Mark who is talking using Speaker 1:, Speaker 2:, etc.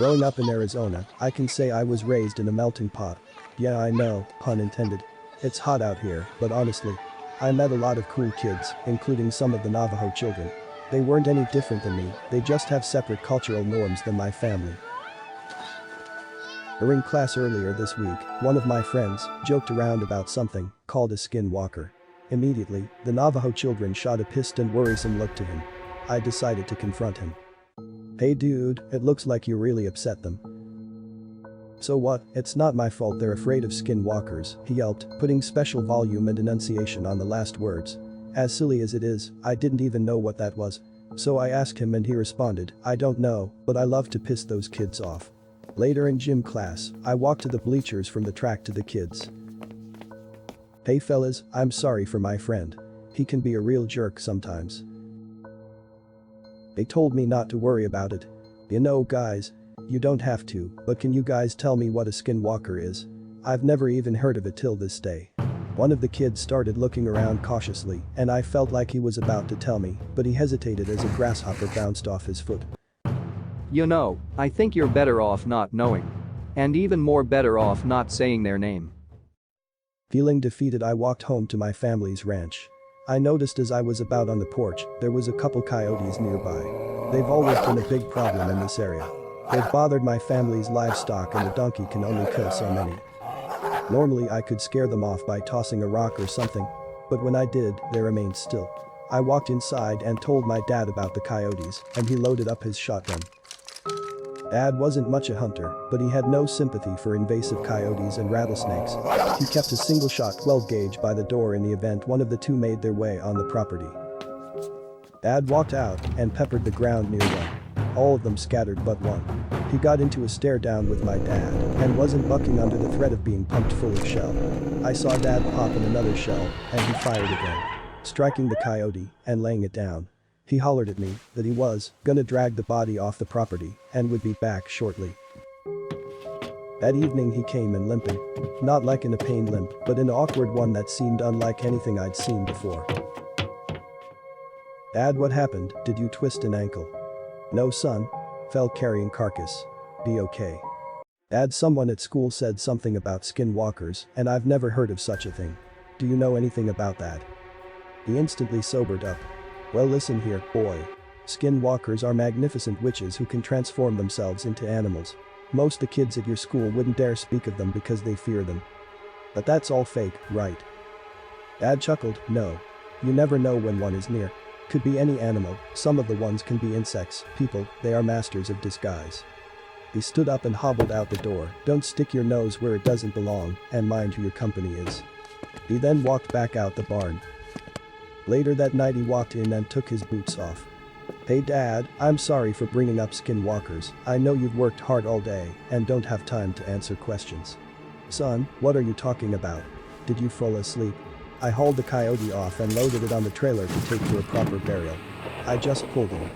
Speaker 1: Growing up in Arizona, I can say I was raised in a melting pot. Yeah, I know, pun intended. It's hot out here, but honestly, I met a lot of cool kids, including some of the Navajo children. They weren't any different than me, they just have separate cultural norms than my family. During class earlier this week, one of my friends joked around about something called a skinwalker. Immediately, the Navajo children shot a pissed and worrisome look to him. I decided to confront him. Hey dude, it looks like you really upset them. So what, it's not my fault they're afraid of skinwalkers, he yelped, putting special volume and enunciation on the last words. As silly as it is, I didn't even know what that was. So I asked him and he responded, I don't know, but I love to piss those kids off. Later in gym class, I walked to the bleachers from the track to the kids. Hey fellas, I'm sorry for my friend. He can be a real jerk sometimes. They told me not to worry about it. You know guys, you don't have to, but can you guys tell me what a skinwalker is? I've never even heard of it till this day. One of the kids started looking around cautiously, and I felt like he was about to tell me, but he hesitated as a grasshopper bounced off his foot.
Speaker 2: You know, I think you're better off not knowing. And even more better off not saying their name.
Speaker 1: Feeling defeated, I walked home to my family's ranch. I noticed as I was about on the porch, there was a couple coyotes nearby. They've always been a big problem in this area. They've bothered my family's livestock and the donkey can only kill so many. Normally I could scare them off by tossing a rock or something, but when I did, they remained still. I walked inside and told my dad about the coyotes, and he loaded up his shotgun. Dad wasn't much a hunter, but he had no sympathy for invasive coyotes and rattlesnakes. He kept a single-shot 12-gauge by the door in the event one of the two made their way on the property. Dad walked out and peppered the ground near one. All of them scattered but one. He got into a stare-down with my dad and wasn't bucking under the threat of being pumped full of shell. I saw Dad pop in another shell, and he fired again, striking the coyote and laying it down. He hollered at me that he was gonna drag the body off the property and would be back shortly. That evening he came in limping. Not like in a pain limp, but an awkward one that seemed unlike anything I'd seen before. Dad, what happened? Did you twist an ankle? No son. Fell carrying carcass. Be okay. Dad, someone at school said something about skinwalkers, and I've never heard of such a thing. Do you know anything about that? He instantly sobered up. Well listen here, boy. Skinwalkers are magnificent witches who can transform themselves into animals. Most the kids at your school wouldn't dare speak of them because they fear them. But that's all fake, right? Dad chuckled, no. You never know when one is near. Could be any animal, some of the ones can be insects, people, they are masters of disguise. He stood up and hobbled out the door, don't stick your nose where it doesn't belong, and mind who your company is. He then walked back out the barn. Later that night he walked in and took his boots off. Hey Dad, I'm sorry for bringing up skinwalkers, I know you've worked hard all day and don't have time to answer questions. Son, what are you talking about? Did you fall asleep? I hauled the coyote off and loaded it on the trailer to take to a proper burial. I just pulled him.